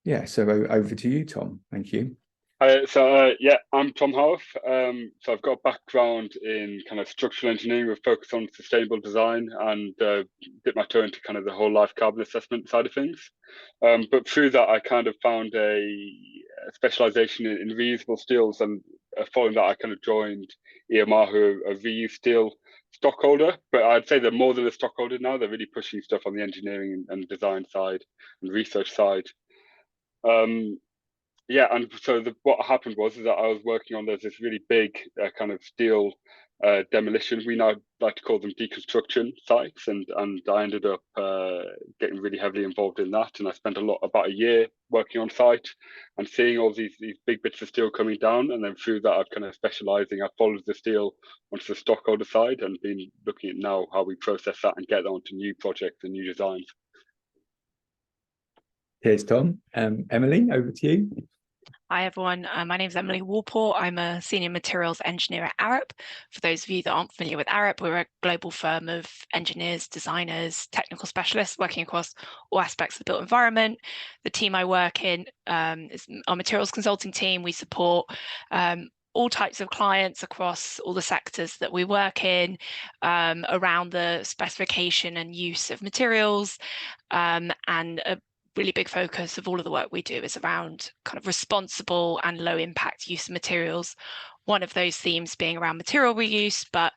Yeah, so over to you, Tom. Thank you. Yeah, I'm Tom Howarth. So I've got a background in kind of structural engineering with focus on sustainable design, and dip my toe into kind of the whole life carbon assessment side of things. But through that, I kind of found a specialization in reusable steels, and following that, I kind of joined EMR, who are a reused steel stockholder. But I'd say they're more than a stockholder now. They're really pushing stuff on the engineering and design side and research side. Yeah, and so what happened was is that I was working on this really big kind of steel demolition. We now like to call them deconstruction sites, and I ended up getting really heavily involved in that. And I spent about a year working on site and seeing all these big bits of steel coming down. And then through that, I've kind of specializing. I followed the steel onto the stockholder side and been looking at now how we process that and get that onto new projects and new designs. Cheers, Tom. Emily, over to you. Hi everyone, my name is Emily Walport. I'm a senior materials engineer at Arup. For those of you that aren't familiar with Arup, we're a global firm of engineers, designers, technical specialists working across all aspects of the built environment. The team I work in is our materials consulting team. We support all types of clients across all the sectors that we work in around the specification and use of materials, and a really big focus of all of the work we do is around kind of responsible and low impact use of materials. One of those themes being around material reuse, but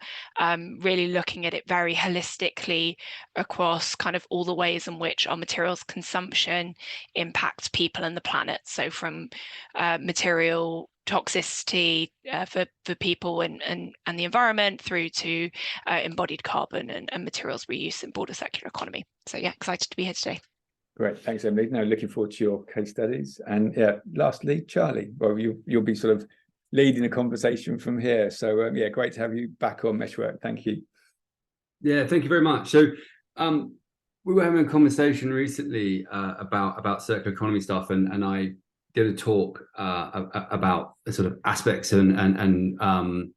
really looking at it very holistically across kind of all the ways in which our materials consumption impacts people and the planet. So from material toxicity for people and the environment through to embodied carbon and materials reuse and broader circular economy. So yeah, excited to be here today. Great, thanks, Emily. Now looking forward to your case studies. And yeah, lastly, Charlie. Well, you'll be sort of leading the conversation from here. So yeah, great to have you back on Meshwork. Thank you. Yeah, thank you very much. So we were having a conversation recently about circular economy stuff, and I did a talk about the sort of aspects and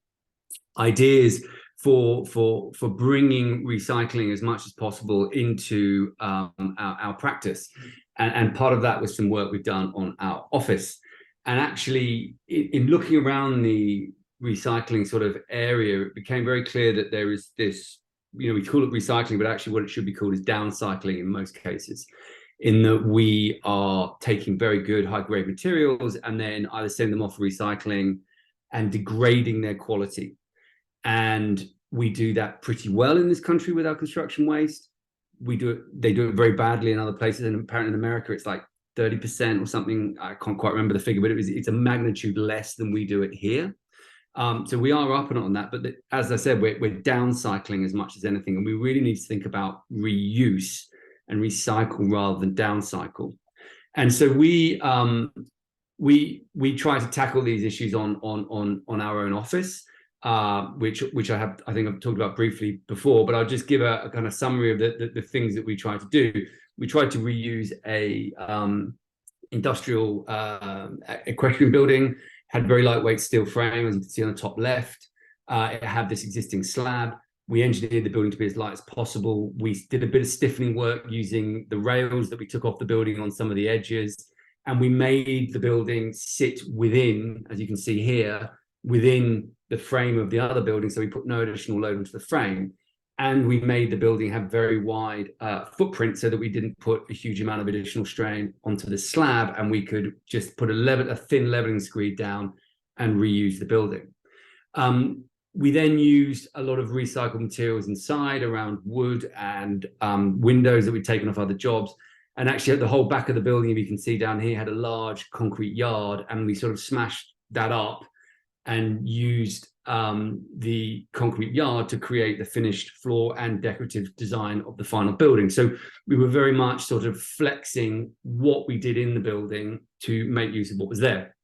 ideas for bringing recycling as much as possible into our practice, and part of that was some work we've done on our office. And actually, in looking around the recycling sort of area, it became very clear that there is this, we call it recycling, but actually what it should be called is downcycling in most cases, in that we are taking very good high-grade materials and then either sending them off for recycling and degrading their quality. And we do that pretty well in this country with our construction waste. They do it very badly in other places, and apparently in America it's like 30% or something. I can't quite remember the figure, but it's a magnitude less than we do it here. So we are up and on that, but as I said, we're downcycling as much as anything, and we really need to think about reuse and recycle rather than downcycle. And so we try to tackle these issues on our own office. Which I think I've talked about briefly before, but I'll just give a kind of summary of the things that we try to do. We try to reuse a industrial equestrian building, had very lightweight steel frame, as you can see on the top left. It had this existing slab. We engineered the building to be as light as possible. We did a bit of stiffening work using the rails that we took off the building on some of the edges, and we made the building sit within, as you can see here, within the frame of the other building, so we put no additional load into the frame, and we made the building have very wide footprint so that we didn't put a huge amount of additional strain onto the slab, and we could just put a thin leveling screed down and reuse the building. We then used a lot of recycled materials inside around wood and windows that we'd taken off other jobs, and actually at the whole back of the building, if you can see down here, had a large concrete yard, and we sort of smashed that up and used the concrete yard to create the finished floor and decorative design of the final building. So we were very much sort of flexing what we did in the building to make use of what was there.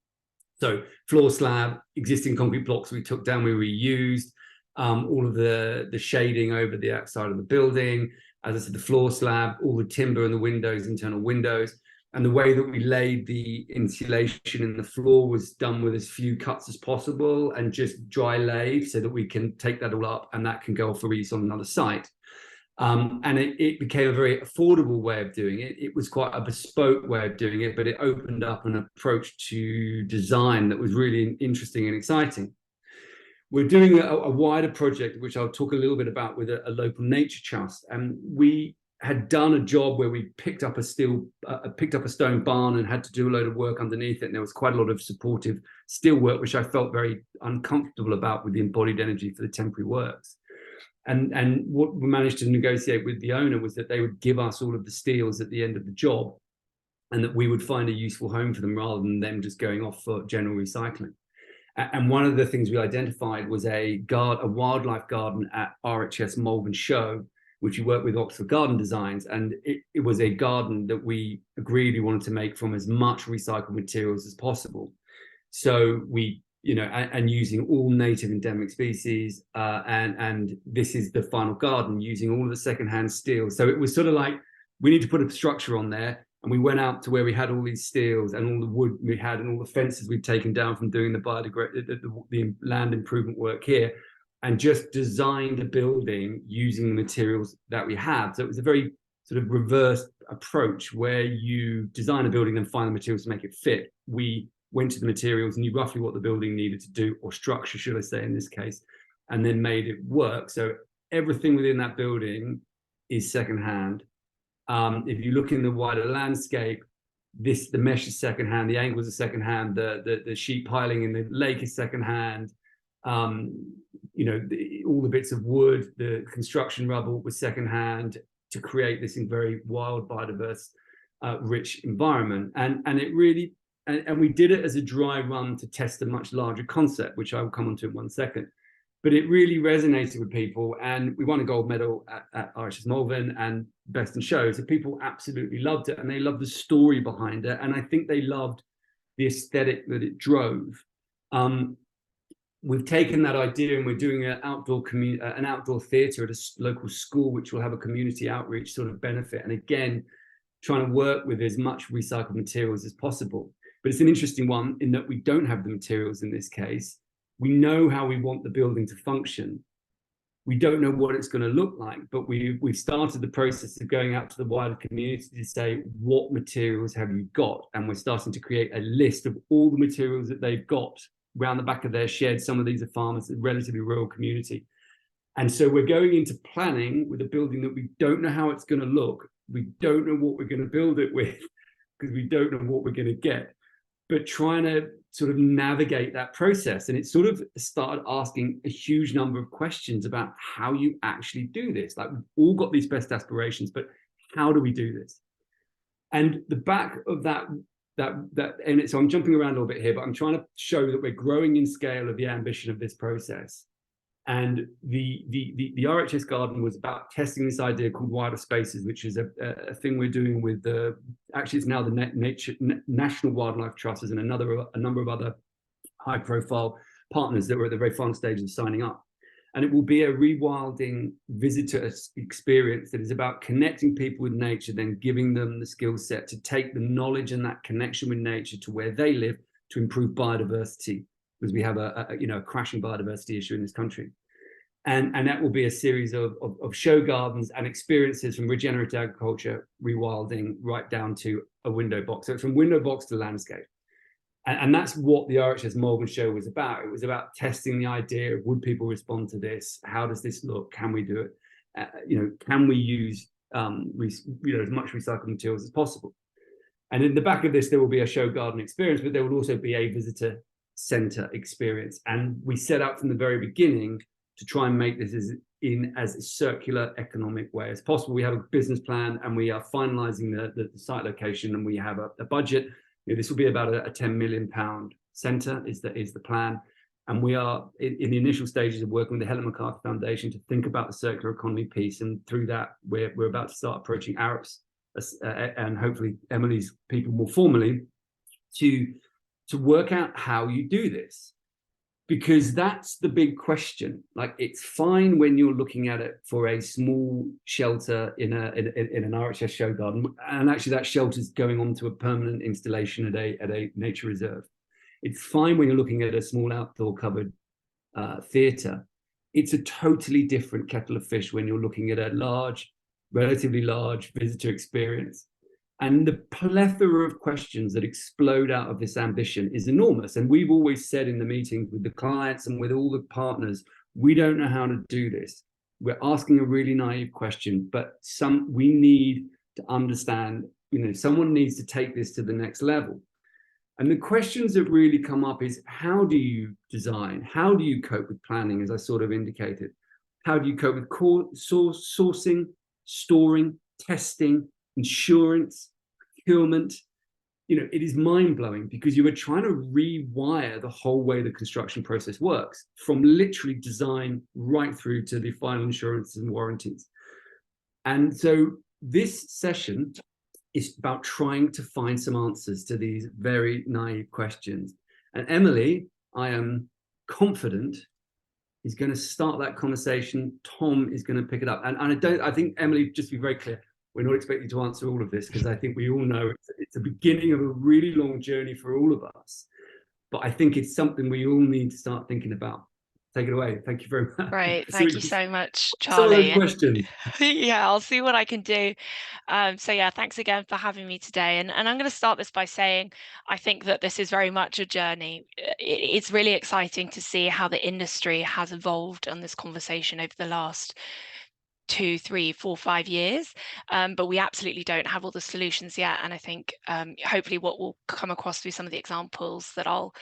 So floor slab, existing concrete blocks we took down, we reused all of the shading over the outside of the building. As I said, the floor slab, all the timber in the windows, internal windows. And the way that we laid the insulation in the floor was done with as few cuts as possible and just dry laid so that we can take that all up and that can go for reuse on another site. And it became a very affordable way of doing it. It was quite a bespoke way of doing it, but it opened up an approach to design that was really interesting and exciting. We're doing a wider project, which I'll talk a little bit about, with a local nature trust. And we had done a job where we picked up a stone barn and had to do a load of work underneath it. And there was quite a lot of supportive steel work, which I felt very uncomfortable about with the embodied energy for the temporary works. And what we managed to negotiate with the owner was that they would give us all of the steels at the end of the job, and that we would find a useful home for them rather than them just going off for general recycling. And one of the things we identified was a wildlife garden at RHS Malvern Show, which we worked with Oxford Garden Designs. And it was a garden that we agreed we wanted to make from as much recycled materials as possible. So we, and using all native endemic species. And this is the final garden using all of the secondhand steel. So it was sort of like, we need to put a structure on there. And we went out to where we had all these steels and all the wood we had and all the fences we'd taken down from doing the land improvement work here, and just designed a building using the materials that we had. So it was a very sort of reverse approach where you design a building and find the materials to make it fit. We went to the materials, knew roughly what the building needed to do, or structure, should I say, in this case, and then made it work. So everything within that building is secondhand. If you look in the wider landscape, the mesh is secondhand, the angles are secondhand, the sheet piling in the lake is secondhand. All the bits of wood, the construction rubble was secondhand to create this very wild, biodiverse, rich environment. And it really, and we did it as a dry run to test a much larger concept, which I will come on to in 1 second. But it really resonated with people, and we won a gold medal at RHS Malvern and Best in Show. So people absolutely loved it, and they loved the story behind it, and I think they loved the aesthetic that it drove. We've taken that idea and we're doing an outdoor theatre at a local school, which will have a community outreach sort of benefit, and again, trying to work with as much recycled materials as possible. But it's an interesting one in that we don't have the materials in this case. We know how we want the building to function. We don't know what it's going to look like, but we've started the process of going out to the wider community to say, what materials have you got? And we're starting to create a list of all the materials that they've got around the back of their shed. Some of these are farmers, a relatively rural community. And so we're going into planning with a building that we don't know how it's going to look. We don't know what we're going to build it with because we don't know what we're going to get, but trying to sort of navigate that process. And it sort of started asking a huge number of questions about how you actually do this. Like, we've all got these best aspirations, but how do we do this? And the back of that, so I'm jumping around a little bit here, but I'm trying to show that we're growing in scale of the ambition of this process. And the RHS Garden was about testing this idea called wider spaces, which is a thing we're doing with actually it's now the National Wildlife Trust and a number of other high-profile partners that were at the very final stages of signing up. And it will be a rewilding visitor experience that is about connecting people with nature, then giving them the skill set to take the knowledge and that connection with nature to where they live to improve biodiversity, because we have a crashing biodiversity issue in this country. And that will be a series of show gardens and experiences from regenerative agriculture, rewilding, right down to a window box. So from window box to landscape. And that's what the RHS Malvern Show was about. It was about testing the idea of, would people respond to this? How does this look? Can we do it? Can we use as much recycled materials as possible? And in the back of this, there will be a show garden experience, but there will also be a visitor center experience. And we set out from the very beginning to try and make this as a circular economic way as possible. We have a business plan and we are finalizing the site location, and we have a budget. This will be about a £10 million centre is the plan. And we are in the initial stages of working with the Helen MacArthur Foundation to think about the circular economy piece. And through that, we're about to start approaching Arup's and hopefully Emily's people more formally to work out how you do this. Because that's the big question. Like, it's fine when you're looking at it for a small shelter in an RHS show garden, and actually that shelter is going on to a permanent installation at a nature reserve. It's fine when you're looking at a small outdoor covered theatre, it's a totally different kettle of fish when you're looking at a relatively large visitor experience. And the plethora of questions that explode out of this ambition is enormous. And we've always said in the meetings with the clients and with all the partners, we don't know how to do this. We're asking a really naive question, but we need to understand, someone needs to take this to the next level. And the questions that really come up is, how do you design? How do you cope with planning, as I sort of indicated? How do you cope with sourcing, storing, testing, insurance, procurement? It is mind-blowing, because you are trying to rewire the whole way the construction process works, from literally design right through to the final insurances and warranties. And so this session is about trying to find some answers to these very naive questions. And Emily, I am confident, is going to start that conversation. Tom is going to pick it up. And I think, Emily, just to be very clear, we're not expecting you to answer all of this, because I think we all know it's the beginning of a really long journey for all of us. But I think it's something we all need to start thinking about. Take it away. Thank you very much. Right. Thank you so much, Charlie. Some of those questions. Yeah, I'll see what I can do. So yeah, thanks again for having me today. And I'm going to start this by saying, I think that this is very much a journey. It's really exciting to see how the industry has evolved on this conversation over the last 2, 3, 4, 5 years, but we absolutely don't have all the solutions yet. And I think hopefully what will come across through some of the examples that I'll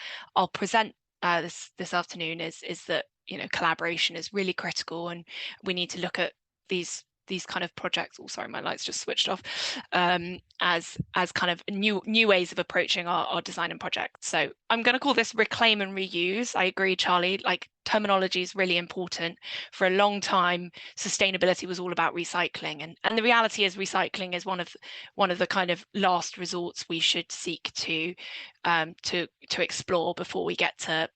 present this afternoon is that collaboration is really critical, and we need to look at these kind of projects. Oh, sorry, my lights just switched off. As kind of new ways of approaching our design and projects. So I'm going to call this reclaim and reuse. I agree, Charlie. Like, terminology is really important. For a long time, sustainability was all about recycling, and the reality is recycling is one of the kind of last resorts we should seek to explore before we get to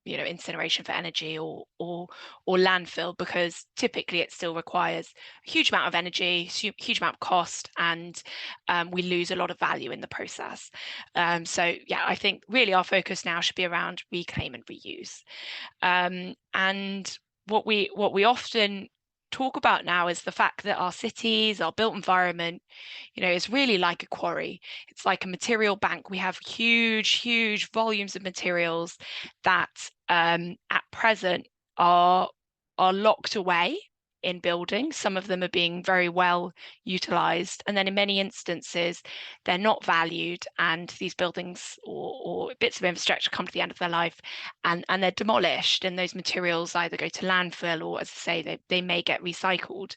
incineration for energy or landfill, because typically it still requires a huge amount of energy, huge amount of cost, and we lose a lot of value in the process. So yeah, I think really our focus now should be around reclaim and reuse. And what we often talk about now is the fact that our cities, our built environment, is really like a quarry. It's like a material bank. We have huge volumes of materials that at present are locked away in buildings. Some of them are being very well utilized, and then in many instances they're not valued, and these buildings or bits of infrastructure come to the end of their life and they're demolished, and those materials either go to landfill or, as I say, they may get recycled,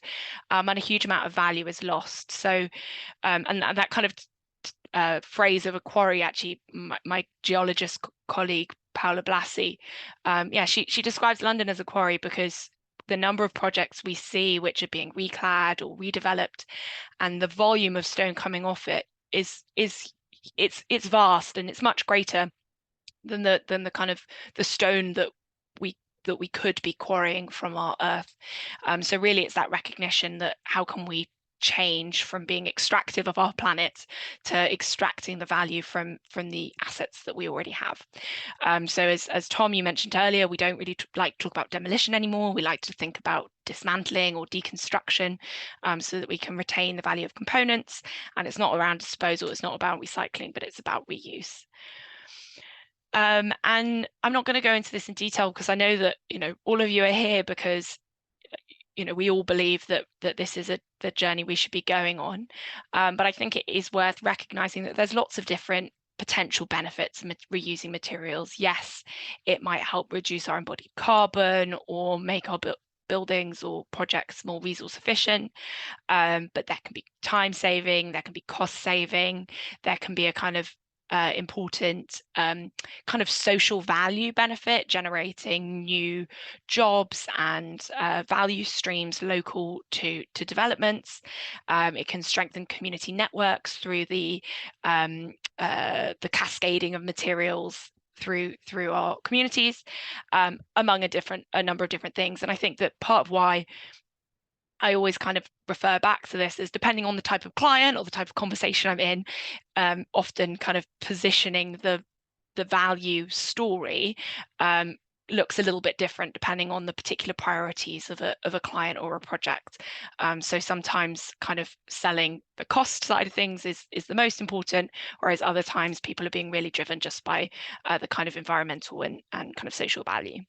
and a huge amount of value is lost. So and that kind of phrase of a quarry, actually my geologist colleague Paola Blasi, she describes London as a quarry, because the number of projects we see which are being reclad or redeveloped, and the volume of stone coming off it is it's vast, and it's much greater than the kind of the stone that we could be quarrying from our earth. So really it's that recognition that how can we change from being extractive of our planet to extracting the value from the assets that we already have. So as Tom, you mentioned earlier, we don't really like to talk about demolition anymore. We like to think about dismantling or deconstruction, so that we can retain the value of components. And it's not around disposal, it's not about recycling, but it's about reuse. And I'm not going to go into this in detail, because I know that all of you are here because we all believe that this is the journey we should be going on, but I think it is worth recognizing that there's lots of different potential benefits of reusing materials. Yes, it might help reduce our embodied carbon or make our buildings or projects more resource efficient, but there can be time saving, there can be cost saving, there can be a kind of important kind of social value benefit, generating new jobs and value streams local to developments. It can strengthen community networks through the cascading of materials through our communities, among a number of different things. And I think that part of why I always kind of refer back to this is, depending on the type of client or the type of conversation I'm in, often kind of positioning the value story looks a little bit different depending on the particular priorities of a client or a project. So sometimes kind of selling the cost side of things is the most important, whereas other times people are being really driven just by the kind of environmental and kind of social value.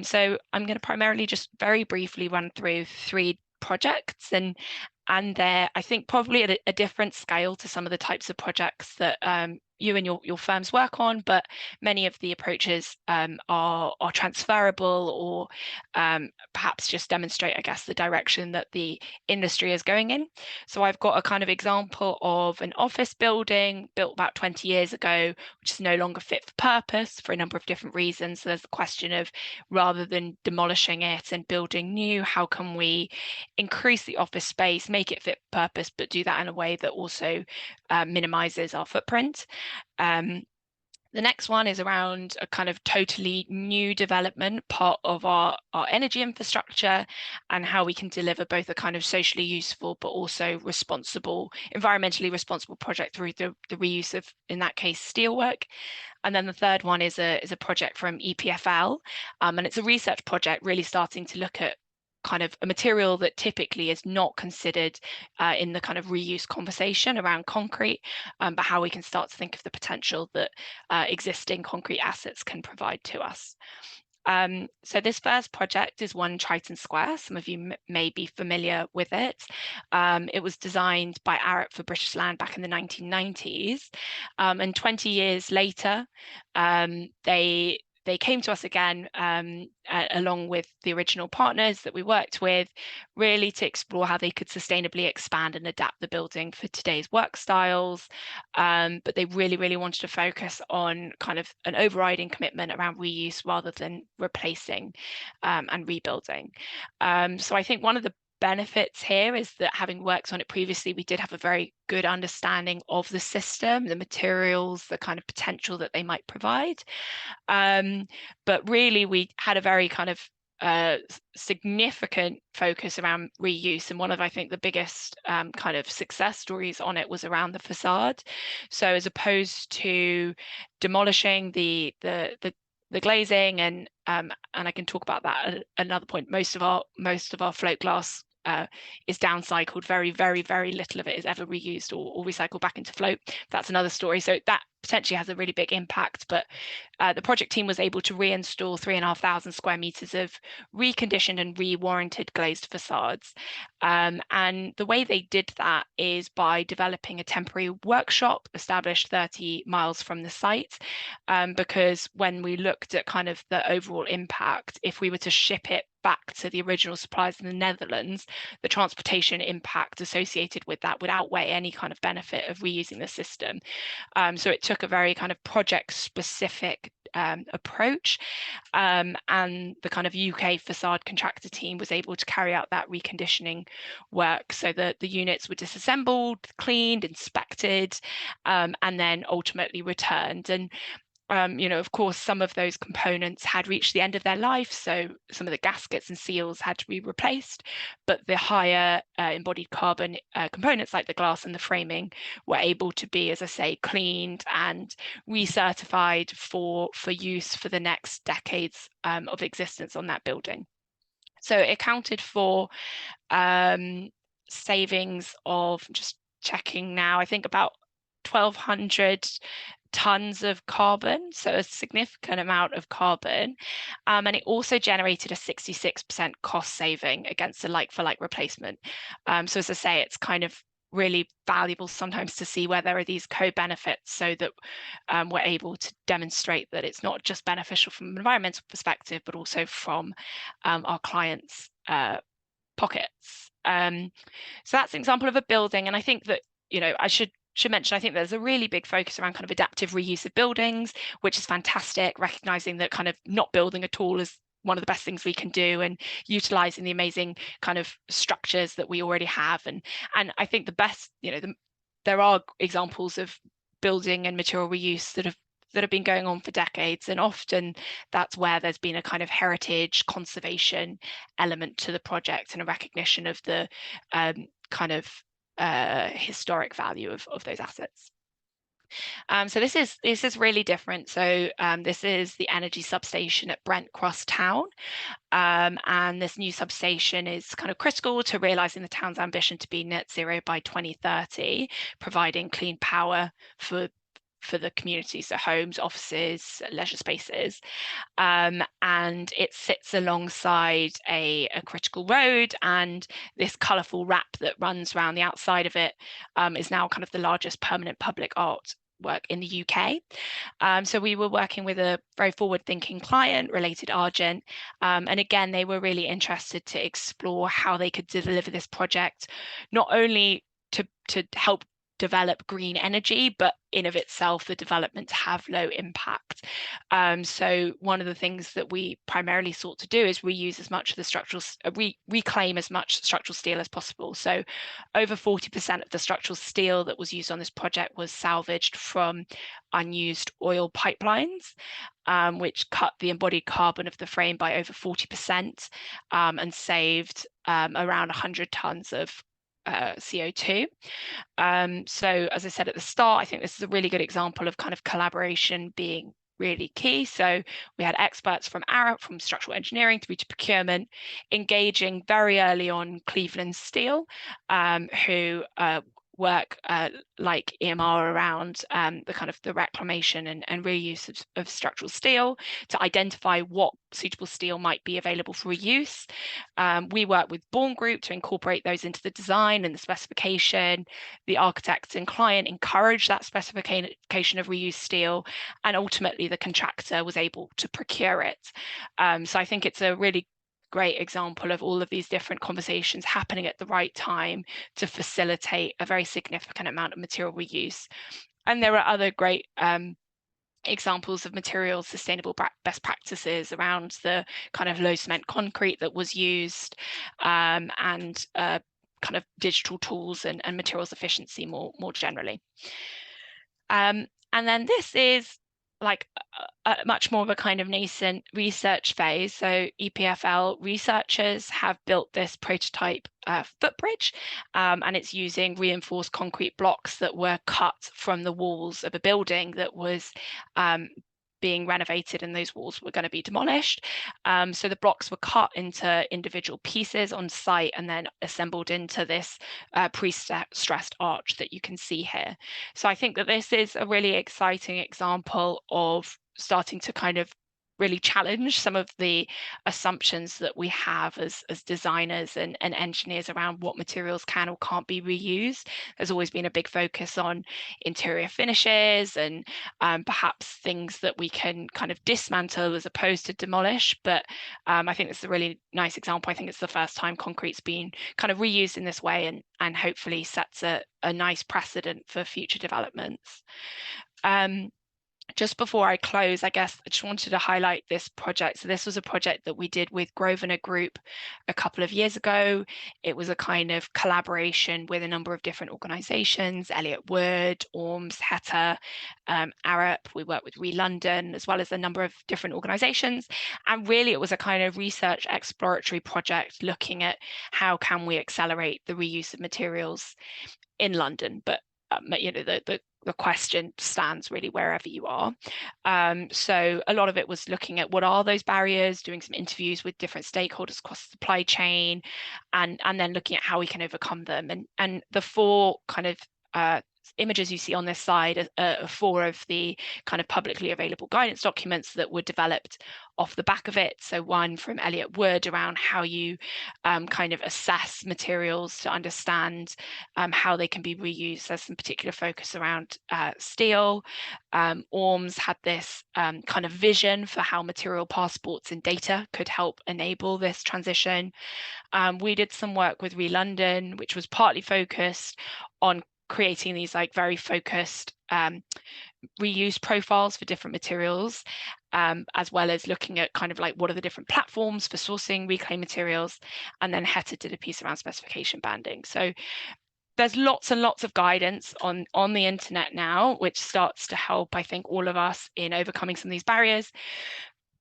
So I'm going to primarily just very briefly run through 3 projects, and they're, I think, probably at a different scale to some of the types of projects that you and your firms work on, but many of the approaches are transferable, or perhaps just demonstrate, I guess, the direction that the industry is going in. So I've got a kind of example of an office building built about 20 years ago, which is no longer fit for purpose for a number of different reasons. So there's the question of, rather than demolishing it and building new, how can we increase the office space, make it fit for purpose, but do that in a way that also minimizes our footprint. The next one is around a kind of totally new development, part of our energy infrastructure, and how we can deliver both a kind of socially useful but also responsible, environmentally responsible project through the reuse of, in that case, steelwork. And then the third one is a project from EPFL, and it's a research project really starting to look at kind of a material that typically is not considered in the kind of reuse conversation around concrete, but how we can start to think of the potential that existing concrete assets can provide to us. So this first project is One Triton Square. Some of you may be familiar with it. It was designed by Arup for British Land back in the 1990s. And 20 years later, they came to us again, along with the original partners that we worked with, really to explore how they could sustainably expand and adapt the building for today's work styles. But they really, really wanted to focus on kind of an overriding commitment around reuse rather than replacing and rebuilding. So I think one of the benefits here is that, having worked on it previously, we did have a very good understanding of the system, the materials, the kind of potential that they might provide. But really, we had a very kind of significant focus around reuse, and one of, I think, the biggest kind of success stories on it was around the facade. So as opposed to demolishing the glazing, and I can talk about that at another point, most of our float glass is downcycled. Very, very, very little of it is ever reused or recycled back into float. That's another story. So that potentially has a really big impact. But the project team was able to reinstall 3,500 square meters of reconditioned and re-warranted glazed facades. And the way they did that is by developing a temporary workshop established 30 miles from the site. Because when we looked at kind of the overall impact, if we were to ship it back to the original suppliers in the Netherlands, the transportation impact associated with that would outweigh any kind of benefit of reusing the system. So it took a very kind of project specific approach, and the kind of UK facade contractor team was able to carry out that reconditioning work. So the units were disassembled, cleaned, inspected, and then ultimately returned. And of course, some of those components had reached the end of their life, so some of the gaskets and seals had to be replaced, but the higher embodied carbon components, like the glass and the framing, were able to be, as I say, cleaned and recertified for use for the next decades of existence on that building. So it accounted for savings of, just checking now, I think about 1,200 tons of carbon, so a significant amount of carbon, and it also generated a 66% cost saving against a like-for-like replacement. So as I say, it's kind of really valuable sometimes to see where there are these co-benefits, so that we're able to demonstrate that it's not just beneficial from an environmental perspective, but also from our clients' pockets. So that's an example of a building, and I think that, I should mention, I think there's a really big focus around kind of adaptive reuse of buildings, which is fantastic, recognizing that kind of not building at all is one of the best things we can do, and utilizing the amazing kind of structures that we already have. And I think the best, there are examples of building and material reuse that have been going on for decades, and often that's where there's been a kind of heritage conservation element to the project, and a recognition of the kind of historic value of those assets. So this is really different. So this is the energy substation at Brent Cross Town. And this new substation is kind of critical to realising the town's ambition to be net zero by 2030, providing clean power for the community, so homes, offices, leisure spaces. And it sits alongside a critical road, and this colourful wrap that runs around the outside of it is now kind of the largest permanent public art work in the UK. So we were working with a very forward-thinking client, Related Argent, and again, they were really interested to explore how they could deliver this project, not only to help develop green energy, but in of itself the development to have low impact. So one of the things that we primarily sought to do is reuse as much of the structural reclaim as much structural steel as possible. So over 40% of the structural steel that was used on this project was salvaged from unused oil pipelines, which cut the embodied carbon of the frame by over 40%, and saved around 100 tons of CO2. So as I said at the start, I think this is a really good example of kind of collaboration being really key. So we had experts from Arup, from structural engineering through to procurement, engaging very early on Cleveland Steel, who work like EMR around the kind of the reclamation and reuse of structural steel to identify what suitable steel might be available for reuse. We work with Born Group to incorporate those into the design and the specification. The architect and client encouraged that specification of reused steel, and ultimately the contractor was able to procure it. So I think it's a really great example of all of these different conversations happening at the right time to facilitate a very significant amount of material reuse. And there are other great examples of material sustainable best practices around the kind of low cement concrete that was used, and kind of digital tools and materials efficiency more generally. And then this is like much more of a kind of nascent research phase. So EPFL researchers have built this prototype footbridge, and it's using reinforced concrete blocks that were cut from the walls of a building that was being renovated, and those walls were going to be demolished. So the blocks were cut into individual pieces on site and then assembled into this pre-stressed arch that you can see here. So I think that this is a really exciting example of starting to kind of really challenge some of the assumptions that we have as designers and engineers around what materials can or can't be reused. There's always been a big focus on interior finishes and perhaps things that we can kind of dismantle as opposed to demolish. But I think this is a really nice example. I think it's the first time concrete's been kind of reused in this way, and hopefully sets a nice precedent for future developments. Just before I close, I guess I just wanted to highlight this project. So this was a project that we did with Grosvenor Group a couple of years ago. It was a kind of collaboration with a number of different organisations, Elliott Wood, Orms, Heta, Arup. We worked with London, as well as a number of different organisations. And really it was a kind of research exploratory project looking at how can we accelerate the reuse of materials in London. But you know, the question stands really wherever you are. So a lot of it was looking at what are those barriers, doing some interviews with different stakeholders across the supply chain, and then looking at how we can overcome them. And the four kind of images you see on this slide are four of the kind of publicly available guidance documents that were developed off the back of it. So one from Elliott Wood around how you kind of assess materials to understand how they can be reused. There's some particular focus around steel. Orms had this kind of vision for how material passports and data could help enable this transition. We did some work with London, which was partly focused on creating these like very focused reuse profiles for different materials, as well as looking at kind of like what are the different platforms for sourcing reclaimed materials. And then Heta did a piece around specification banding. So there's lots and lots of guidance on the internet now, which starts to help, I think, all of us in overcoming some of these barriers.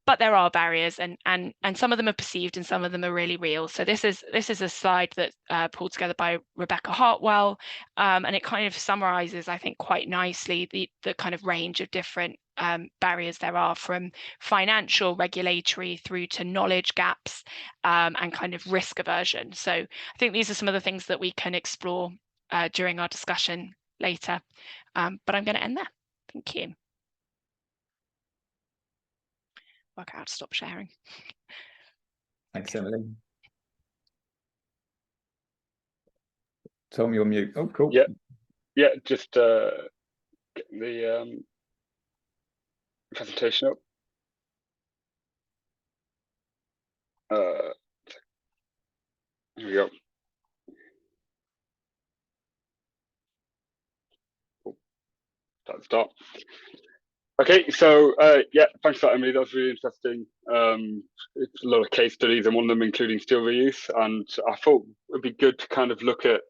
but there are barriers, and some of them are perceived and some of them are really real. So this is a slide that pulled together by Rebecca Hartwell, and it kind of summarizes, I think, quite nicely the kind of range of different barriers there are, from financial, regulatory, through to knowledge gaps, and kind of risk aversion. So I think these are some of the things that we can explore during our discussion later. But I'm going to end there. Thank you. Work out how to stop sharing. Thanks, Emily. Tom, you're mute. Oh, cool. Yeah, just get the presentation up. Here we go. Start. Okay, so yeah, thanks for that, Emily. That was really interesting. It's a lot of case studies, and one of them including steel reuse. And I thought it would be good to kind of look at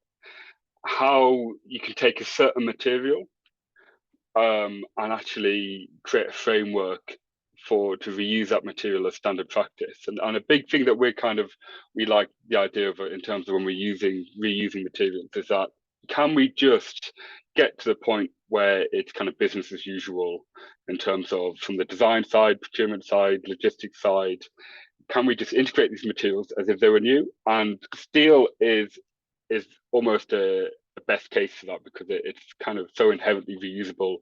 how you can take a certain material and actually create a framework to reuse that material as standard practice. And a big thing that we like the idea of in terms of when we're reusing materials is that, can we just get to the point where it's kind of business as usual in terms of, from the design side, procurement side, logistics side, can we just integrate these materials as if they were new? And steel is almost a best case for that, because it's kind of so inherently reusable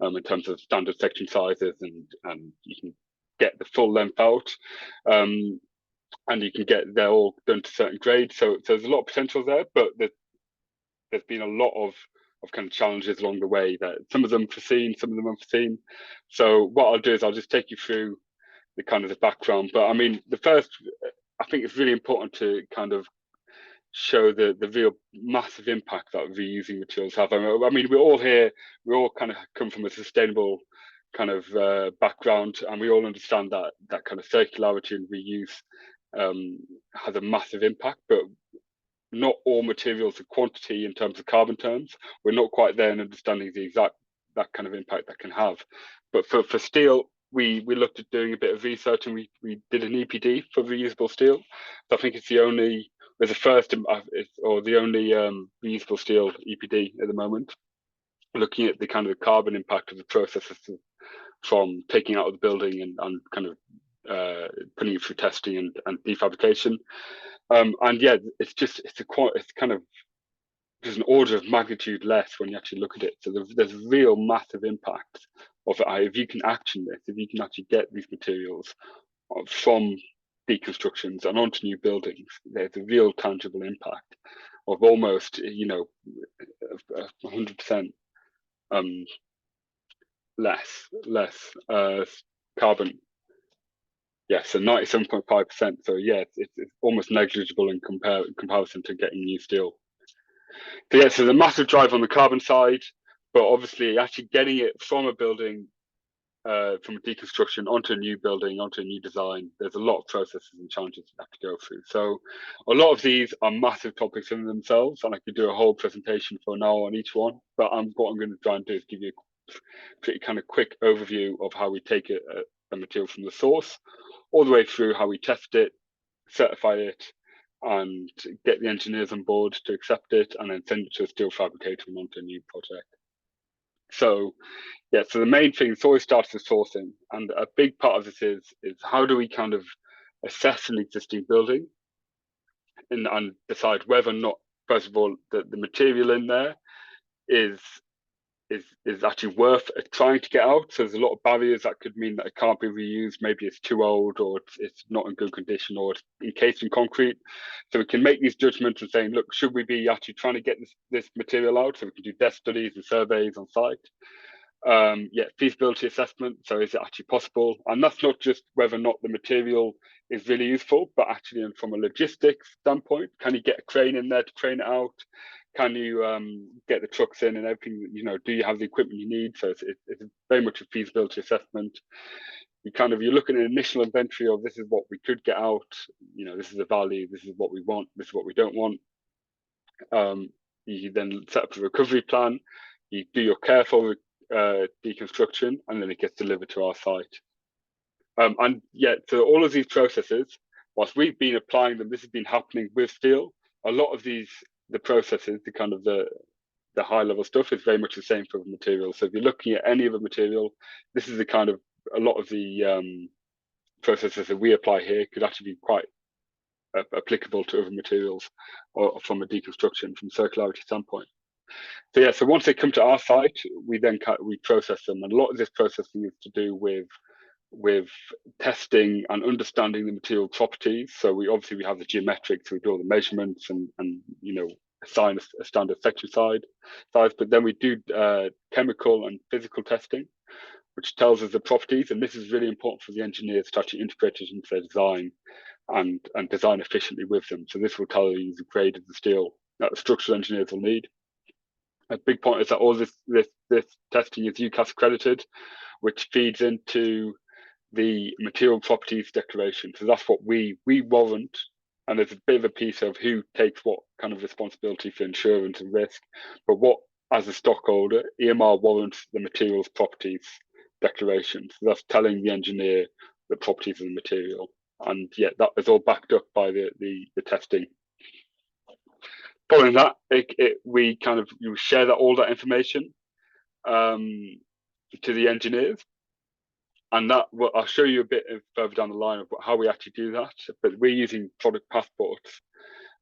in terms of standard section sizes, and you can get the full length out, and you can get, they're all done to certain grades. So there's a lot of potential there, but there's been a lot of kind of challenges along the way, that some of them foreseen, some of them unforeseen. So what I'll do is I'll just take you through the background. But I mean, I think it's really important to kind of show the real massive impact that reusing materials have. I mean, we're all kind of come from a sustainable kind of background, and we all understand that kind of circularity and reuse has a massive impact, but not all materials are quantity in terms of carbon terms. We're not quite there in understanding that kind of impact that can have. But for steel, we looked at doing a bit of research, and we did an EPD for reusable steel. So I think it's the only reusable steel EPD at the moment, looking at the kind of carbon impact of the processes from taking out of the building and kind of putting it through testing and defabrication. And yeah, it's kind of just an order of magnitude less when you actually look at it. So there's real massive impact of it. If you can action this, if you can actually get these materials from deconstructions and onto new buildings, there's a real tangible impact of almost 100% less carbon. Yeah, so 97.5%. So yeah, it's almost negligible in comparison to getting new steel. So yeah, so the massive drive on the carbon side, but obviously actually getting it from a building, from a deconstruction onto a new building, onto a new design, there's a lot of processes and challenges you have to go through. So a lot of these are massive topics in themselves, and I could do a whole presentation for an hour on each one, but what I'm going to try and do is give you a pretty kind of quick overview of how we take a material from the source all the way through how we test it, certify it, and get the engineers on board to accept it, and then send it to a steel fabricator and onto a new project. So yeah, so the main thing, it always starts with sourcing, and a big part of this is how do we kind of assess an existing building and decide whether or not, first of all, the material in there is actually worth trying to get out. So there's a lot of barriers that could mean that it can't be reused. Maybe it's too old, or it's not in good condition, or it's encased in concrete. So we can make these judgments and saying, look, should we be actually trying to get this material out? So we can do desk studies and surveys on site. Yeah, feasibility assessment. So is it actually possible? And that's not just whether or not the material is really useful, but actually from a logistics standpoint, can you get a crane in there to crane it out? Can you get the trucks in and everything? Do you have the equipment you need? So it's very much a feasibility assessment. You're looking at an initial inventory of, this is what we could get out. This is the value. This is what we want. This is what we don't want. You then set up a recovery plan. You do your careful deconstruction, and then it gets delivered to our site. And yeah, so all of these processes, whilst we've been applying them, this has been happening with steel. A lot of the processes, the kind of the high level stuff is very much the same for materials. So if you're looking at any of a material, this is the kind of, a lot of the processes that we apply here could actually be quite applicable to other materials, or from a deconstruction, from a circularity standpoint. So yeah, so once they come to our site, we then we process them, and a lot of this processing is to do with testing and understanding the material properties. So we have the geometrics, so we do all the measurements and you know, assign a standard section size, but then we do chemical and physical testing, which tells us the properties, and this is really important for the engineers to actually integrate it into their design and design efficiently with them. So this will tell you the grade of the steel that the structural engineers will need. A big point is that all this testing is UCAS accredited, which feeds into the material properties declaration. So that's what we warrant, and there's a bit of a piece of who takes what kind of responsibility for insurance and risk, but what, as a stockholder, EMR warrants the materials properties declaration. So that's telling the engineer the properties of the material, and yet that is all backed up by the testing. Following that, we kind of, you share all that information to the engineers, and that, well, I'll show you a bit further down the line of how we actually do that. But we're using product passports,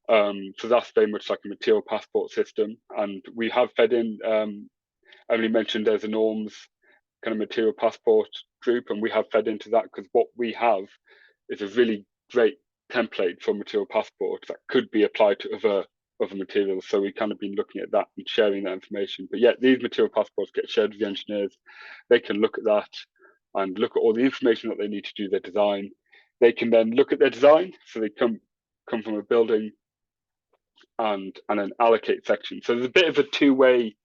so that's very much like a material passport system, and we have fed in. Emily mentioned there's a norms kind of material passport group, and we have fed into that, because what we have is a really great template for material passports that could be applied to other materials. So we've kind of been looking at that and sharing that information. But yeah, these material passports get shared with the engineers. They can look at that and look at all the information that they need to do their design. They can then look at their design, so they come from a building and then allocate sections. So there's a bit of a two-way.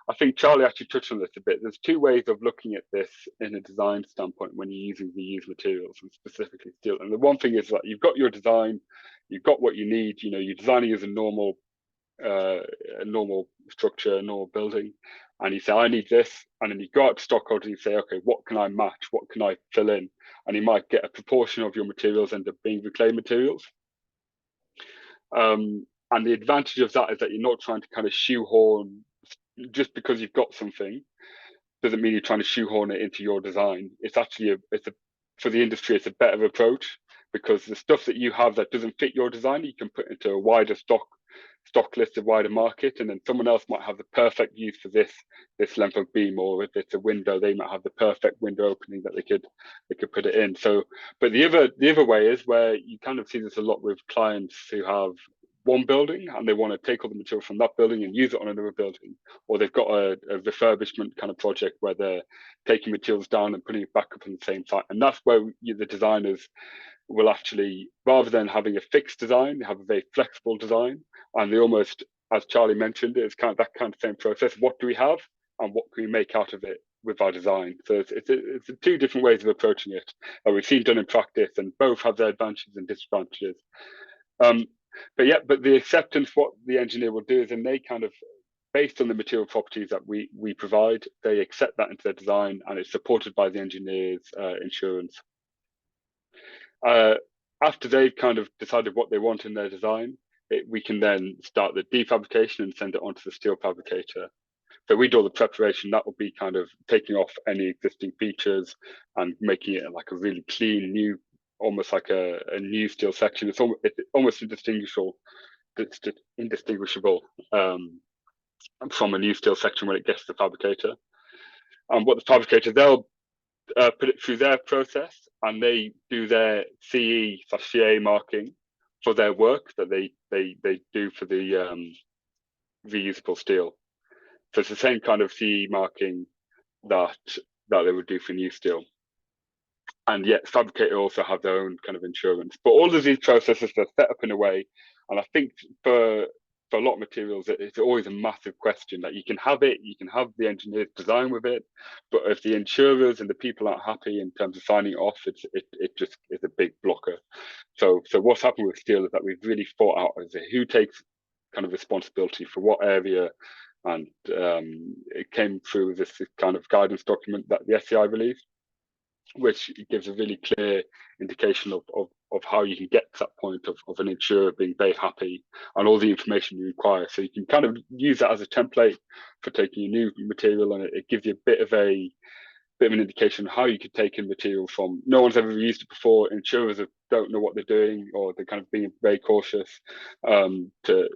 I think Charlie actually touched on this a bit. There's two ways of looking at this in a design standpoint when you're using reused materials, and specifically steel. And the one thing is that you've got your design, you've got what you need. You know, you're designing as a normal structure, a normal building, and you say, I need this, and then you go out to stockholders and you say, okay, what can I match? What can I fill in? And you might get a proportion of your materials end up being reclaimed materials. And the advantage of that is that you're not trying to kind of shoehorn, just because you've got something doesn't mean you're trying to shoehorn it into your design. It's actually for the industry, it's a better approach, because the stuff that you have that doesn't fit your design, you can put into a wider stock list, a wider market, and then someone else might have the perfect use for this length of beam, or if it's a window, they might have the perfect window opening that they could put it in. So, but the other way is where you kind of see this a lot with clients who have one building and they want to take all the material from that building and use it on another building, or they've got a refurbishment kind of project where they're taking materials down and putting it back up on the same site. And that's where the designers will actually, rather than having a fixed design, they have a very flexible design, and they almost, as Charlie mentioned, it's kind of that kind of same process. What do we have, and what can we make out of it with our design? So it's two different ways of approaching it that we've seen done in practice, and both have their advantages and disadvantages. But the acceptance, what the engineer will do is, and they kind of, based on the material properties that we provide, they accept that into their design, and it's supported by the engineer's insurance. After they've kind of decided what they want in their design, we can then start the defabrication and send it on to the steel fabricator. So we do all the preparation. That will be kind of taking off any existing features and making it like a really clean, new, almost like a new steel section. It's almost indistinguishable from a new steel section when it gets to the fabricator. And what the fabricator, they'll put it through their process, and they do their CE/CA marking for their work that they do for the reusable steel. So it's the same kind of CE marking that they would do for new steel. And yet fabricator also have their own kind of insurance. But all of these processes are set up in a way, and I think for a lot of materials, it's always a massive question that you can have the engineers design with it, but if the insurers and the people aren't happy in terms of signing it off, it just is a big blocker. So what's happened with steel is that we've really thought out as who takes kind of responsibility for what area, and it came through this kind of guidance document that the SCI released. which gives a really clear indication of how you can get to that point of an insurer being very happy and all the information you require. So you can kind of use that as a template for taking a new material, and it gives you a bit of an indication of how you could take in material from no one's ever used it before. Insurers don't know what they're doing, or they're kind of being very cautious, to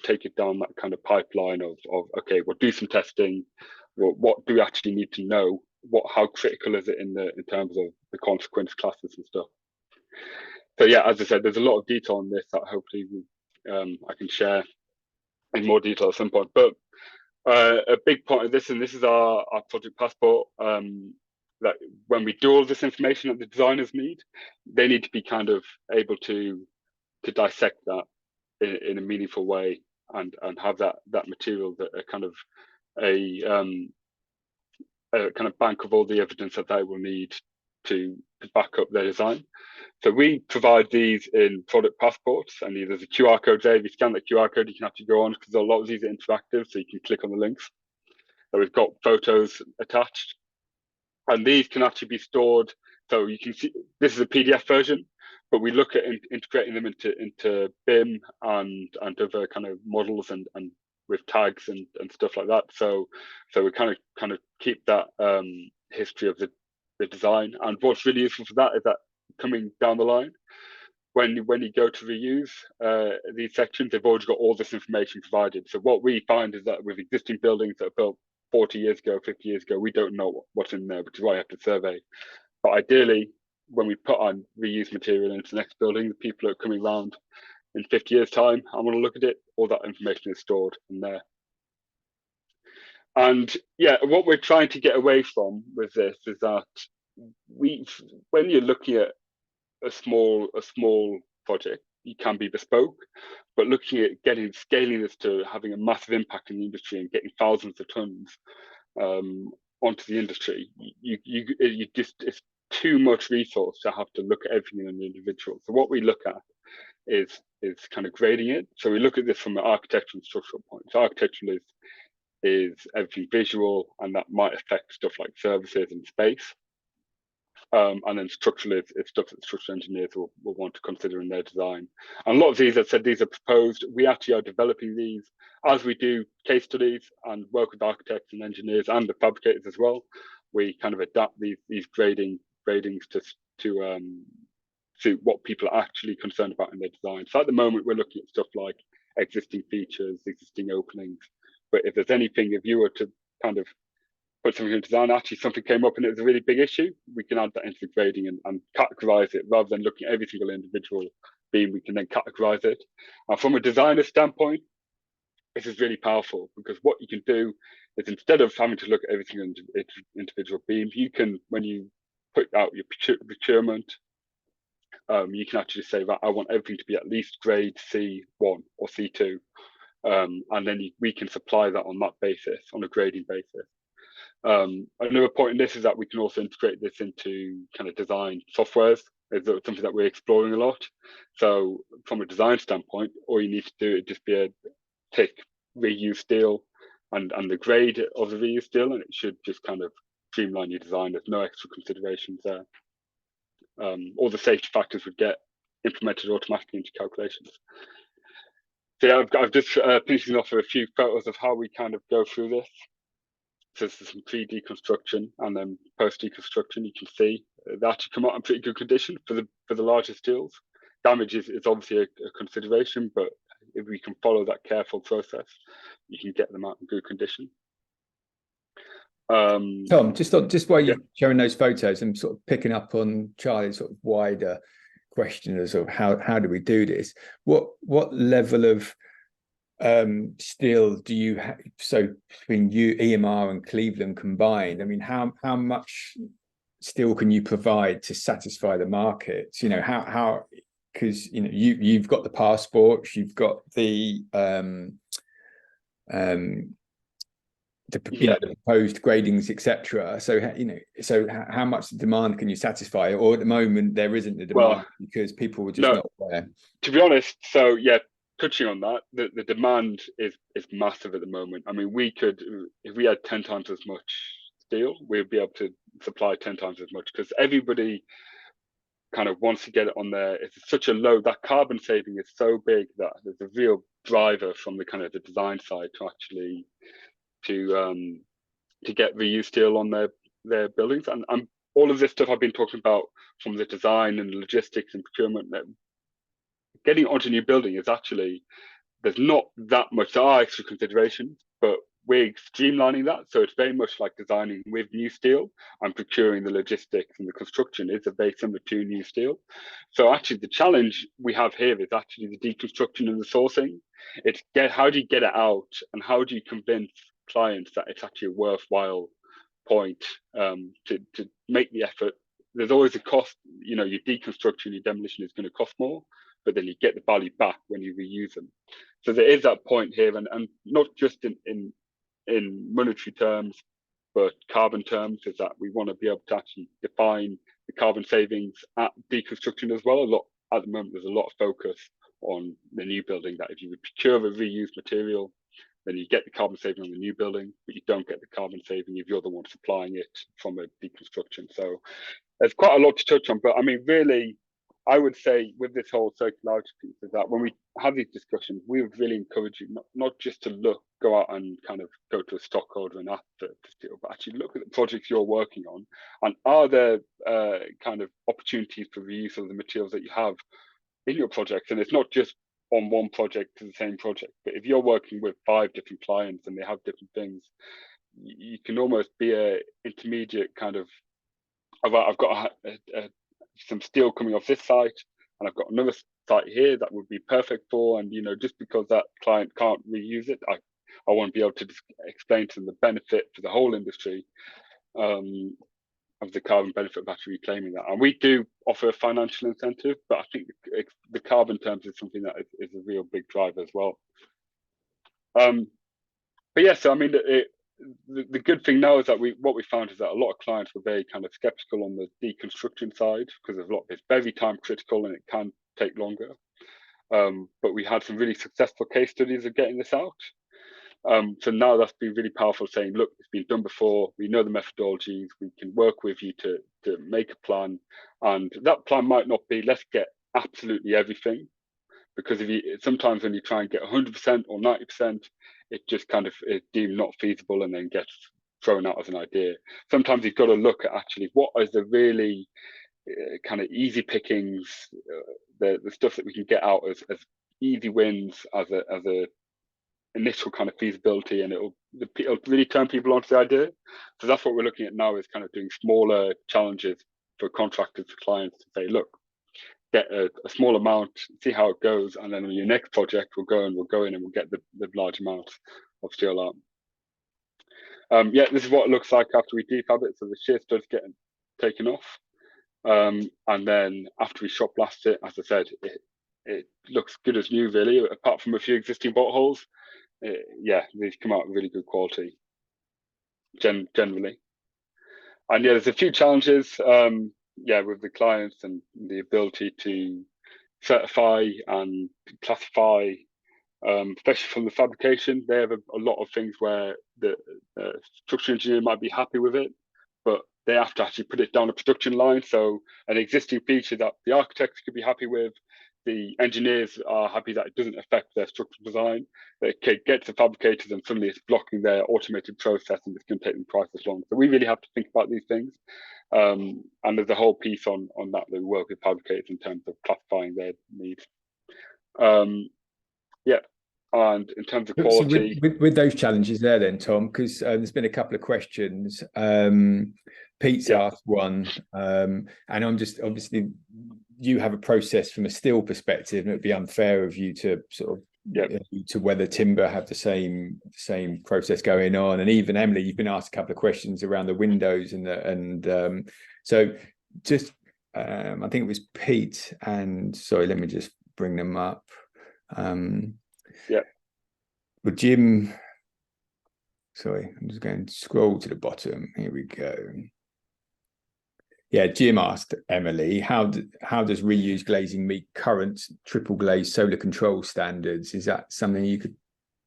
take it down that kind of pipeline of okay, we'll do some testing. Well, what do we actually need to know? How critical is it in terms of the consequence classes and stuff? So yeah, as I said, there's a lot of detail on this that hopefully I can share in more detail at some point. But a big point of this, and this is our project passport, that when we do all this information that the designers need, they need to be kind of able to dissect that in a meaningful way, and have that material, that a kind of a kind of bank of all the evidence that they will need to back up their design. So we provide these in product passports, and there's a QR code there. If you scan the QR code, you can actually go on, because a lot of these are interactive, so you can click on the links. So we've got photos attached, and these can actually be stored. So you can see this is a PDF version, but we look at integrating them into BIM and other kind of models and with tags and stuff like that. So we kind of keep that history of the design. And what's really useful for that is that coming down the line, when you go to reuse these sections, they've already got all this information provided. So what we find is that with existing buildings that are built 40 years ago, 50 years ago, we don't know what's in there, which is why I have to survey. But ideally, when we put on reused material into the next building, the people are coming around in 50 years' time, I want to look at it, all that information is stored in there. And yeah, what we're trying to get away from with this is that when you're looking at a small project, you can be bespoke, but looking at scaling this to having a massive impact in the industry and getting thousands of tons onto the industry, it's too much resource to have to look at everything in an individual. So what we look at is kind of grading it. So we look at this from an architectural and structural point. So architectural is everything visual, and that might affect stuff like services and space. And then structural is stuff that structural engineers will want to consider in their design. And a lot of these, as I said, these are proposed. We actually are developing these as we do case studies and work with architects and engineers and the fabricators as well. We kind of adapt these gradings to suit what people are actually concerned about in their design. So at the moment, we're looking at stuff like existing features, existing openings. But if there's anything, if you were to kind of put something in design, actually something came up and it was a really big issue, we can add that into the grading and categorize it rather than looking at every single individual beam. We can then categorize it. And from a designer standpoint, this is really powerful, because what you can do is, instead of having to look at every single individual beam, you can, when you put out your procurement, you can actually say that I want everything to be at least grade C1 or C2. And then we can supply that on that basis, on a grading basis. Another point in this is that we can also integrate this into kind of design softwares. It's something that we're exploring a lot. So from a design standpoint, all you need to do is just be a tick reuse steel and the grade of the reuse steel, and it should just kind of streamline your design. There's no extra considerations there. All the safety factors would get implemented automatically into calculations. So yeah, I've just finishing off with a few photos of how we kind of go through this. So this is some pre-deconstruction, and then post-deconstruction. You can see they actually come out in pretty good condition for the larger steels. Damage is obviously a consideration, but if we can follow that careful process, you can get them out in good condition. Tom, just while you're showing those photos, I'm sort of picking up on Charlie's sort of wider question of sort of how do we do this? What level of steel do you have? So between you, EMR, and Cleveland combined, I mean, how much steel can you provide to satisfy the markets? You know, how because you know you've got the passports, you've got the proposed gradings, etc. So how much demand can you satisfy? Or at the moment there isn't the demand because people were just not aware. To be honest, so yeah, touching on that, the demand is massive at the moment. I mean, we could, if we had 10 times as much steel, we'll be able to supply 10 times as much, because everybody kind of wants to get it on there. It's such a low, that carbon saving is so big that there's a real driver from the kind of the design side to actually to get reused steel on their buildings. And all of this stuff I've been talking about, from the design and logistics and procurement, that getting onto a new building is actually, there's not that much, there are extra considerations, but we're streamlining that. So it's very much like designing with new steel, and procuring the logistics and the construction is very similar to new steel. So actually the challenge we have here is actually the deconstruction and the sourcing. It's how do you get it out, and how do you convince clients that it's actually a worthwhile point to make the effort. There's always a cost, you know, your deconstruction, your demolition is going to cost more, but then you get the value back when you reuse them. So there is that point here, and not just in monetary terms, but carbon terms, is that we want to be able to actually define the carbon savings at deconstruction as well. At the moment, there's a lot of focus on the new building, that if you would procure a reused material, then you get the carbon saving on the new building, but you don't get the carbon saving if you're the one supplying it from a deconstruction. So there's quite a lot to touch on, but I mean, really, I would say with this whole circularity piece is that when we have these discussions, we would really encourage you not just to go out and kind of go to a stockholder and ask for steel, but actually look at the projects you're working on, and are there kind of opportunities for reuse of the materials that you have in your projects. And it's not just on one project to the same project, but if you're working with 5 different clients and they have different things, you can almost be a intermediate kind of, I've got some steel coming off this site, and I've got another site here that would be perfect for, and you know, just because that client can't reuse it, I want to be able to explain to them the benefit for the whole industry of the carbon benefit of actually reclaiming that. And we do offer a financial incentive, but I think the carbon terms is something that is a real big driver as well. But yeah, so I mean, the good thing now is that what we found is that a lot of clients were very kind of skeptical on the deconstruction side, because it's very time critical and it can take longer. But we had some really successful case studies of getting this out. So now that's been really powerful, saying, look, it's been done before, we know the methodologies, we can work with you to make a plan. And that plan might not be, let's get absolutely everything, because sometimes when you try and get 100% or 90%, it just kind of is deemed not feasible and then gets thrown out as an idea. Sometimes you've got to look at actually what is the really kind of easy pickings, the stuff that we can get out as easy wins as a initial kind of feasibility, and it'll really turn people onto the idea. So that's what we're looking at now, is kind of doing smaller challenges for contractors, for clients, to say, look, get a small amount, see how it goes, and then on your next project we'll go in and we'll get the large amount of steel out. Yeah, this is what it looks like after we defab it. So the shear stud's getting taken off, and then after we shot blast it, as I said, it looks good as new, really, apart from a few existing bolt holes. Yeah, these come out really good quality generally. And yeah, there's a few challenges with the clients, and the ability to certify and classify, especially from the fabrication. They have a lot of things where the structural engineer might be happy with it, but they have to actually put it down a production line. So an existing feature that the architects could be happy with, the engineers are happy that it doesn't affect their structural design. They get to fabricators and suddenly it's blocking their automated process, and it's going to take them twice as long. So we really have to think about these things. And there's a whole piece on that we work with fabricators in terms of classifying their needs. Yeah, and in terms of quality. So with those challenges there then, Tom, because there's been a couple of questions. Pete's asked one, and I'm just, obviously you have a process from a steel perspective, and it'd be unfair of you to sort of to whether timber have the same process going on. And even Emily, you've been asked a couple of questions around the windows so just I think it was Pete, and sorry, let me just bring them up. But Jim, sorry, I'm just going to scroll to the bottom. Here we go. Yeah, Jim asked Emily, how does reused glazing meet current triple glaze solar control standards? Is that something you could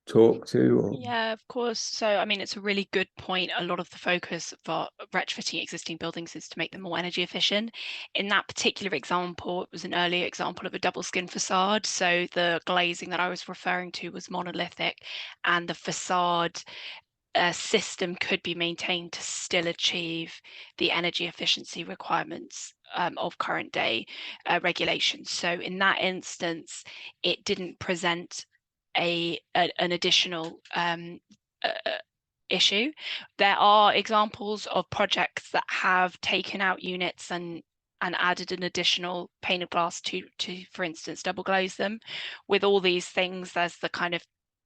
talk to? Or? Yeah, of course. So, I mean, it's a really good point. A lot of the focus for retrofitting existing buildings is to make them more energy efficient. In that particular example, it was an earlier example of a double skin facade. So the glazing that I was referring to was monolithic, and the facade system could be maintained to still achieve the energy efficiency requirements of current day regulations. So in that instance, it didn't present an additional issue. There are examples of projects that have taken out units and added an additional pane of glass to for instance double glaze them. With all these things, there's the kind of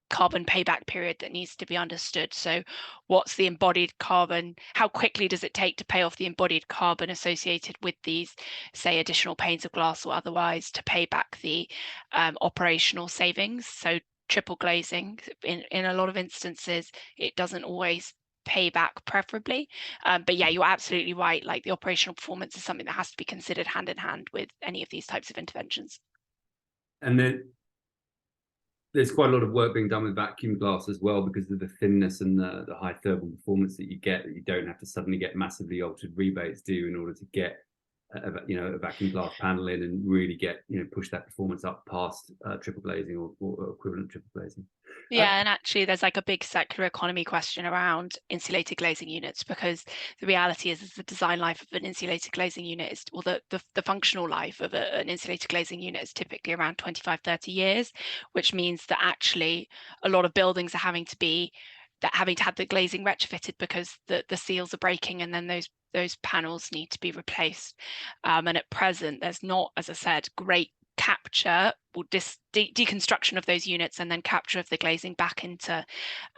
carbon payback period that needs to be understood. So what's the embodied carbon? How quickly does it take to pay off the embodied carbon associated with these, say, additional panes of glass or otherwise, to pay back the operational savings? So triple glazing, in a lot of instances, it doesn't always pay back preferably. But yeah, you're absolutely right. Like, the operational performance is something that has to be considered hand in hand with any of these types of interventions. And then there's quite a lot of work being done with vacuum glass as well, because of the thinness and the high thermal performance that you get, that you don't have to suddenly get massively altered rebates due in order to get a vacuum glass panel in and really get, push that performance up past triple glazing or equivalent triple glazing. Yeah, and actually there's like a big circular economy question around insulated glazing units, because the reality is the design life of an insulated glazing unit is, or the functional life of an insulated glazing unit is typically around 25-30 years, which means that actually a lot of buildings are having to have the glazing retrofitted because the seals are breaking, and then those panels need to be replaced. And at present, there's not, as I said, great capture or deconstruction of those units and then capture of the glazing back into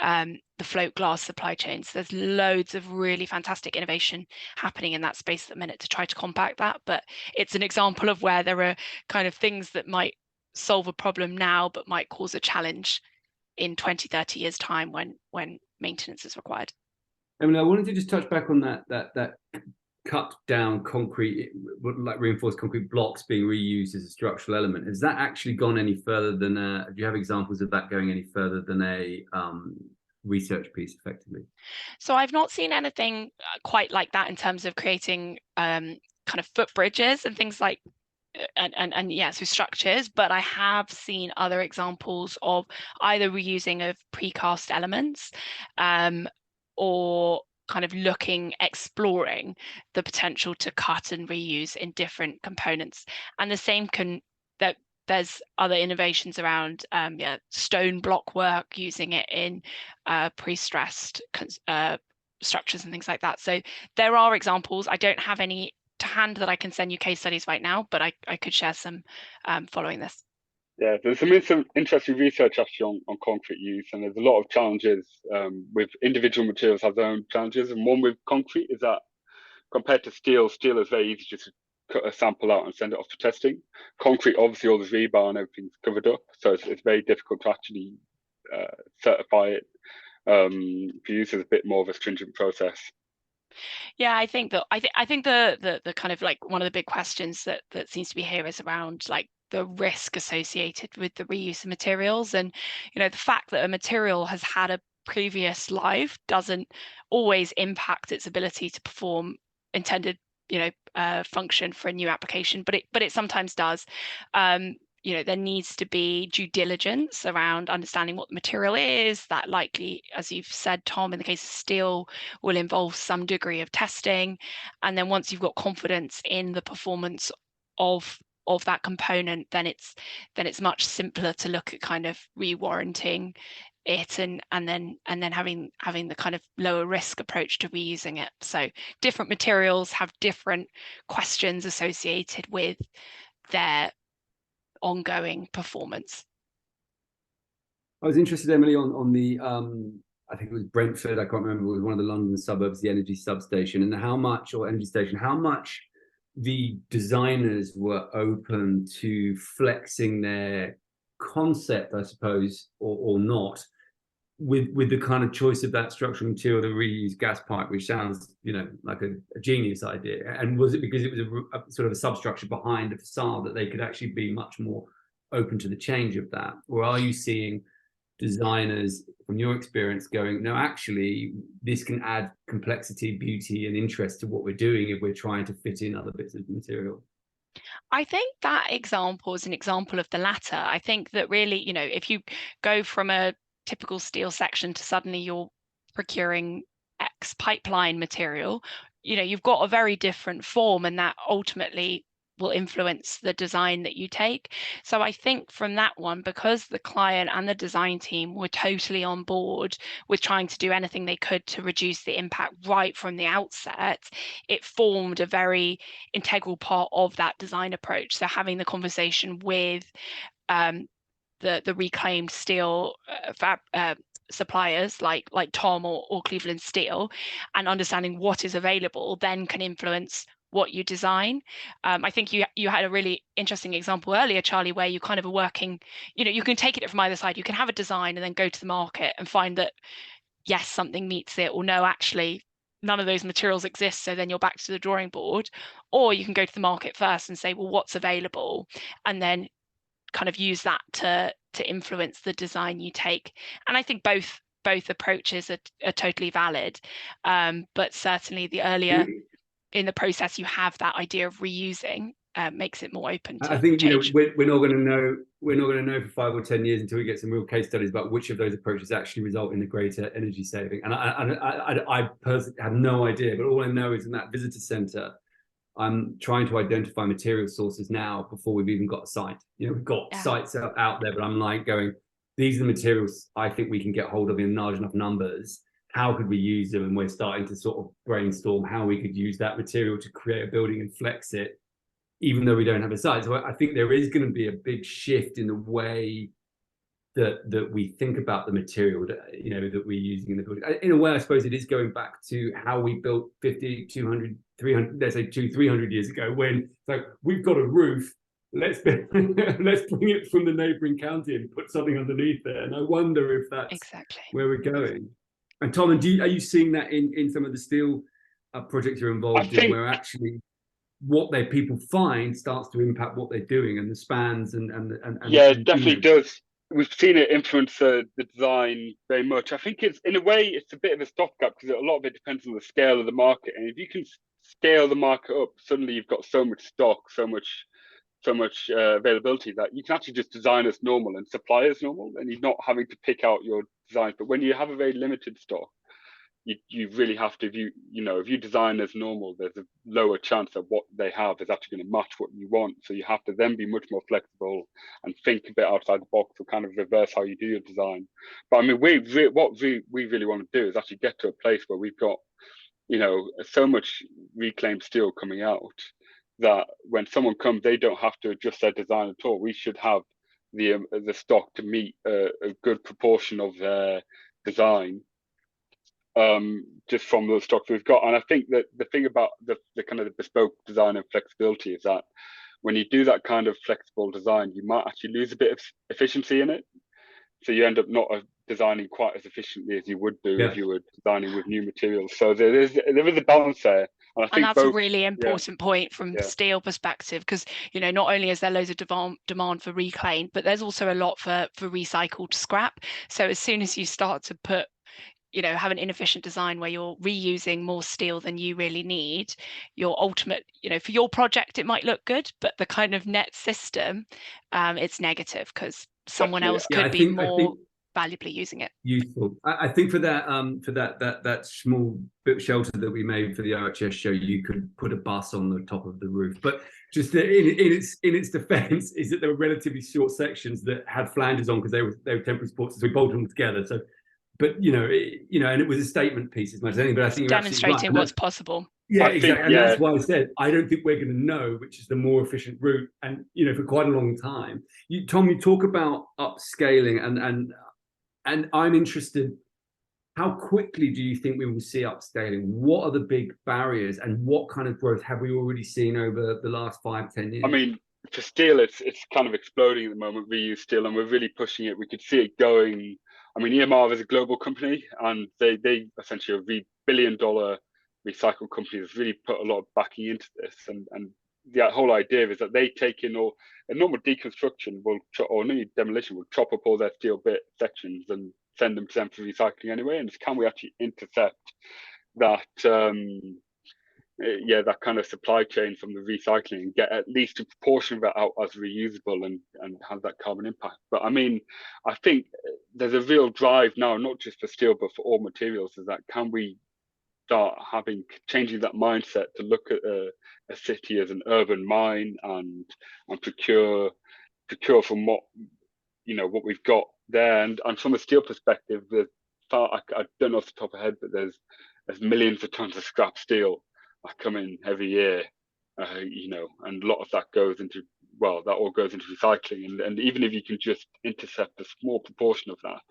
the float glass supply chain. So there's loads of really fantastic innovation happening in that space at the minute to try to combat that. But it's an example of where there are kind of things that might solve a problem now but might cause a challenge in 20-30 years time when maintenance is required. Emily, I wanted to just touch back on that cut down concrete, like reinforced concrete blocks being reused as a structural element. Has that actually gone any further than do you have examples of that going any further than a research piece effectively? So I've not seen anything quite like that in terms of creating kind of footbridges and things like and yeah, so structures, but I have seen other examples of either reusing of precast elements or kind of exploring the potential to cut and reuse in different components. And the same there's other innovations around stone block work, using it in pre-stressed structures and things like that. So there are examples. I don't have any to hand that I can send you case studies right now, but I could share some following this. Yeah, there's some interesting research actually on concrete use, and there's a lot of challenges with individual materials have their own challenges, and one with concrete is that compared to steel is very easy just to cut a sample out and send it off for testing. Concrete, obviously all this rebar and everything's covered up, so it's very difficult to actually certify it. For use as a bit more of a stringent process. Yeah, I think that I think the kind of like one of the big questions that seems to be here is around like the risk associated with the reuse of materials, and the fact that a material has had a previous life doesn't always impact its ability to perform intended function for a new application, but it sometimes does. There needs to be due diligence around understanding what the material is. That likely, as you've said, Tom, in the case of steel, will involve some degree of testing. And then once you've got confidence in the performance of that component, then it's much simpler to look at kind of re-warranting it and then having the kind of lower risk approach to reusing it. So different materials have different questions associated with their ongoing performance. I was interested, Emily, on the I think it was Brentford, I can't remember, it was one of the London suburbs, the energy substation, and how much the designers were open to flexing their concept, I suppose, or not, with the kind of choice of that structural material, the reused gas pipe, which sounds like a genius idea. And was it because it was a sort of a substructure behind a facade that they could actually be much more open to the change of that? Or are you seeing designers from your experience going, no, actually, this can add complexity, beauty, and interest to what we're doing if we're trying to fit in other bits of material? I think that example is an example of the latter. I think that really, if you go from a typical steel section to suddenly you're procuring X pipeline material, you've got a very different form, and that ultimately will influence the design that you take. So I think from that one, because the client and the design team were totally on board with trying to do anything they could to reduce the impact right from the outset, it formed a very integral part of that design approach. So having the conversation with the reclaimed steel suppliers like Tom or Cleveland Steel, and understanding what is available then can influence what you design. I think you had a really interesting example earlier, Charlie, where you kind of are working, you can take it from either side. You can have a design and then go to the market and find that, yes, something meets it, or no, actually, none of those materials exist. So then you're back to the drawing board. Or you can go to the market first and say, well, what's available? And then kind of use that to influence the design you take. And I think both approaches are totally valid. But certainly the earlier in the process you have that idea of reusing, makes it more open to I think change. we're not going to know for 5 or 10 years until we get some real case studies about which of those approaches actually result in a greater energy saving. And I personally have no idea, but all I know is in that visitor centre, I'm trying to identify material sources now before we've even got a site. We've got sites out there, but I'm like going, these are the materials I think we can get hold of in large enough numbers. How could we use them? And we're starting to sort of brainstorm how we could use that material to create a building and flex it, even though we don't have a site. So I think there is going to be a big shift in the way that we think about the material that we're using in the building. In a way, I suppose it is going back to how we built 50, 200, 300, let's say 200-300 years ago, when it's like, we've got a roof, let's bring it from the neighboring county and put something underneath there. And I wonder if that's exactly where we're going. And Tom, are you seeing that in some of the steel projects you're involved in, where actually what people find starts to impact what they're doing, and the spans and it definitely does. We've seen it influence the design very much. I think it's, in a way, it's a bit of a stopgap, because a lot of it depends on the scale of the market. And if you can scale the market up, suddenly you've got so much stock, so much availability, that you can actually just design as normal and supply as normal, and you're not having to pick out your designs. But when you have a very limited stock, you really have to, if you design as normal, there's a lower chance that what they have is actually going to match what you want. So you have to then be much more flexible and think a bit outside the box to kind of reverse how you do your design. But I mean, what we really want to do is actually get to a place where we've got, so much reclaimed steel coming out that when someone comes, they don't have to adjust their design at all. We should have the stock to meet a good proportion of their design, just from the stocks we've got. And I think that the thing about the kind of the bespoke design and flexibility is that when you do that kind of flexible design, you might actually lose a bit of efficiency in it. So you end up not designing quite as efficiently as you would do if you were designing with new materials. So there is a balance there. And I think that's a really important point from steel perspective, because not only is there loads of demand for reclaimed, but there's also a lot for recycled scrap. So as soon as you start to put have an inefficient design where you're reusing more steel than you really need, your ultimate, for your project it might look good, but the kind of net system, it's negative, because someone else could be more valuably using it. Useful. I think for that small bit shelter that we made for the RHS show, you could put a bus on the top of the roof. But just in its defence is that there were relatively short sections that had flanges on because they were temporary supports, so we bolted them together. So, but and it was a statement piece as much as anything. But I think demonstrating what's possible. Yeah, exactly. And that's why I said I don't think we're going to know which is the more efficient route. And for quite a long time, Tom, you talk about upscaling, and I'm interested. How quickly do you think we will see upscaling? What are the big barriers, and what kind of growth have we already seen over the last 5-10 years? I mean, for steel, it's kind of exploding at the moment. Reuse steel, and we're really pushing it. We could see it going. I mean, EMR is a global company, and they essentially are billion-dollar recycle companies. Really put a lot of backing into this, and the whole idea is that they take in all a normal deconstruction or new demolition will chop up all their steel bit sections and send them to them for recycling anyway. And can we actually intercept that that kind of supply chain from the recycling and get at least a proportion of it out as reusable and have that carbon impact? But I mean, I think there's a real drive now, not just for steel but for all materials, is that can we start changing that mindset to look at a city as an urban mine and procure from what we've got there. And from a steel perspective, I don't know off the top of my head, but there's millions of tons of scrap steel that come in every year, and a lot of that goes into recycling. And even if you can just intercept a small proportion of that,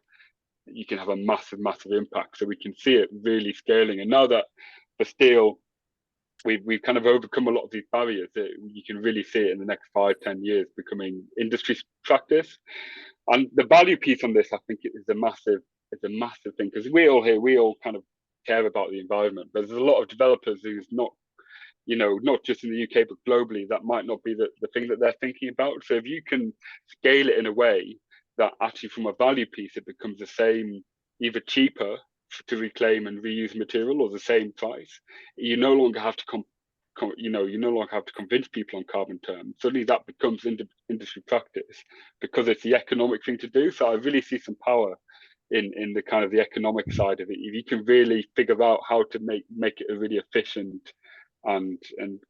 you can have a massive impact. So we can see it really scaling. And now that for steel, we've kind of overcome a lot of these barriers, you can really see it in the next 5-10 years becoming industry practice. And the value piece on this, I think, is a massive thing, because we all kind of care about the environment. But there's a lot of developers who's not just in the UK but globally, that might not be the thing that they're thinking about. So if you can scale it in a way that actually from a value piece it becomes the same, either cheaper to reclaim and reuse material or the same price, you no longer have to convince people on carbon terms. Suddenly that becomes industry practice because it's the economic thing to do. So I really see some power in the kind of the economic side of it. If you can really figure out how to make it a really efficient and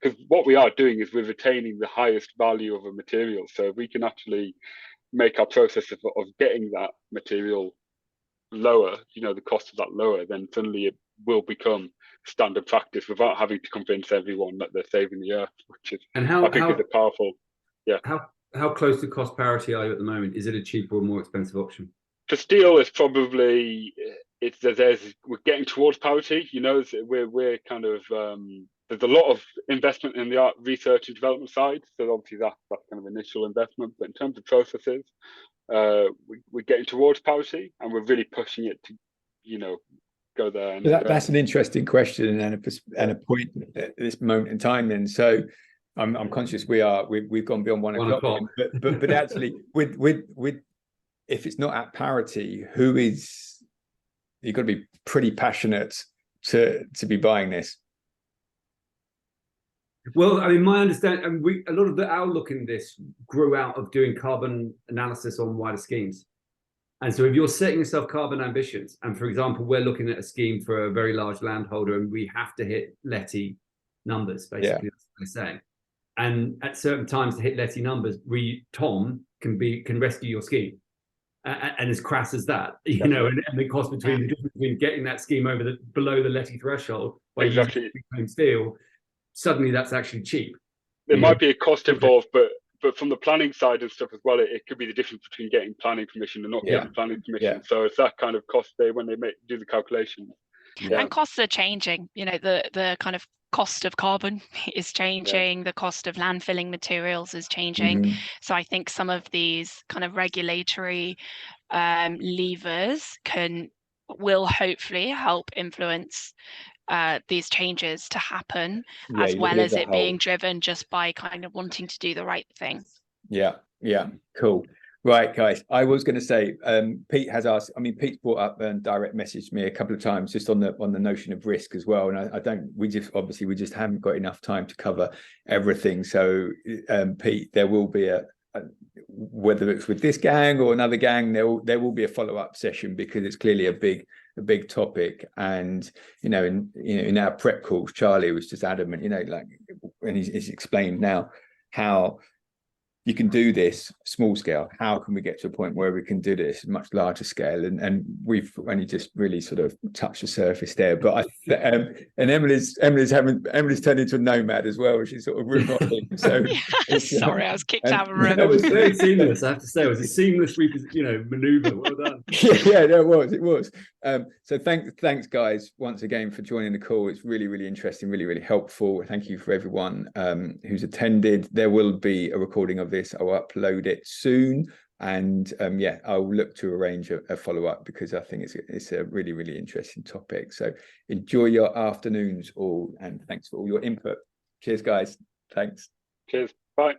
because what we are doing is we're retaining the highest value of a material. So if we can actually make our process of getting that material lower, the cost of that lower, then suddenly it will become standard practice without having to convince everyone that they're saving the earth, which is is a powerful. Yeah. How close to cost parity are you at the moment? Is it a cheaper or more expensive option? For steel, it's probably we're getting towards parity. We're kind of there's a lot of investment in the research and development side, so obviously that's kind of initial investment. But in terms of processes, we're getting towards parity, and we're really pushing it to, go there. And that's an interesting question and a point at this moment in time. And so I'm conscious we've gone beyond 1 o'clock. But actually, with if it's not at parity, you've got to be pretty passionate to be buying this. Well, I mean, my understanding, a lot of the outlook in this grew out of doing carbon analysis on wider schemes. And so if you're setting yourself carbon ambitions, and for example, we're looking at a scheme for a very large landholder and we have to hit LETI numbers, basically, that's what they're saying. And at certain times to hit LETI numbers, Tom can rescue your scheme. And as crass as that, and the cost the difference between getting that scheme below the LETI threshold by using reclaimed steel, suddenly that's actually cheap. There might be a cost involved, but from the planning side and stuff as well, it could be the difference between getting planning permission and not getting planning permission. So it's that kind of cost there when they do the calculation. And costs are changing. The kind of cost of carbon is changing. The cost of landfilling materials is changing. So I think some of these kind of regulatory levers will hopefully help influence these changes to happen, as well as it being driven just by kind of wanting to do the right thing. Cool. Right, guys, I was going to say, Pete has asked, Pete's brought up and direct messaged me a couple of times just on the notion of risk as well. And we just haven't got enough time to cover everything. So Pete, there will be whether it's with this gang or another gang, there will be a follow-up session, because it's clearly a big topic. And in our prep calls, Charlie was just adamant, and he's explained now how you can do this small scale. How can we get to a point where we can do this much larger scale? And we've only just really sort of touched the surface there. But and Emily's turned into a nomad as well. She's sort of remodeling. So sorry, I was kicked out of a room. That was very seamless, I have to say. It was a seamless maneuver. Well done. It was. So thanks guys once again for joining the call. It's really, really interesting, really, really helpful. Thank you for everyone who's attended. There will be a recording of this. I'll upload it soon, and I'll look to arrange a follow-up, because I think it's a really, really interesting topic. So enjoy your afternoons all, and thanks for all your input. Cheers guys. Thanks. Cheers. Bye.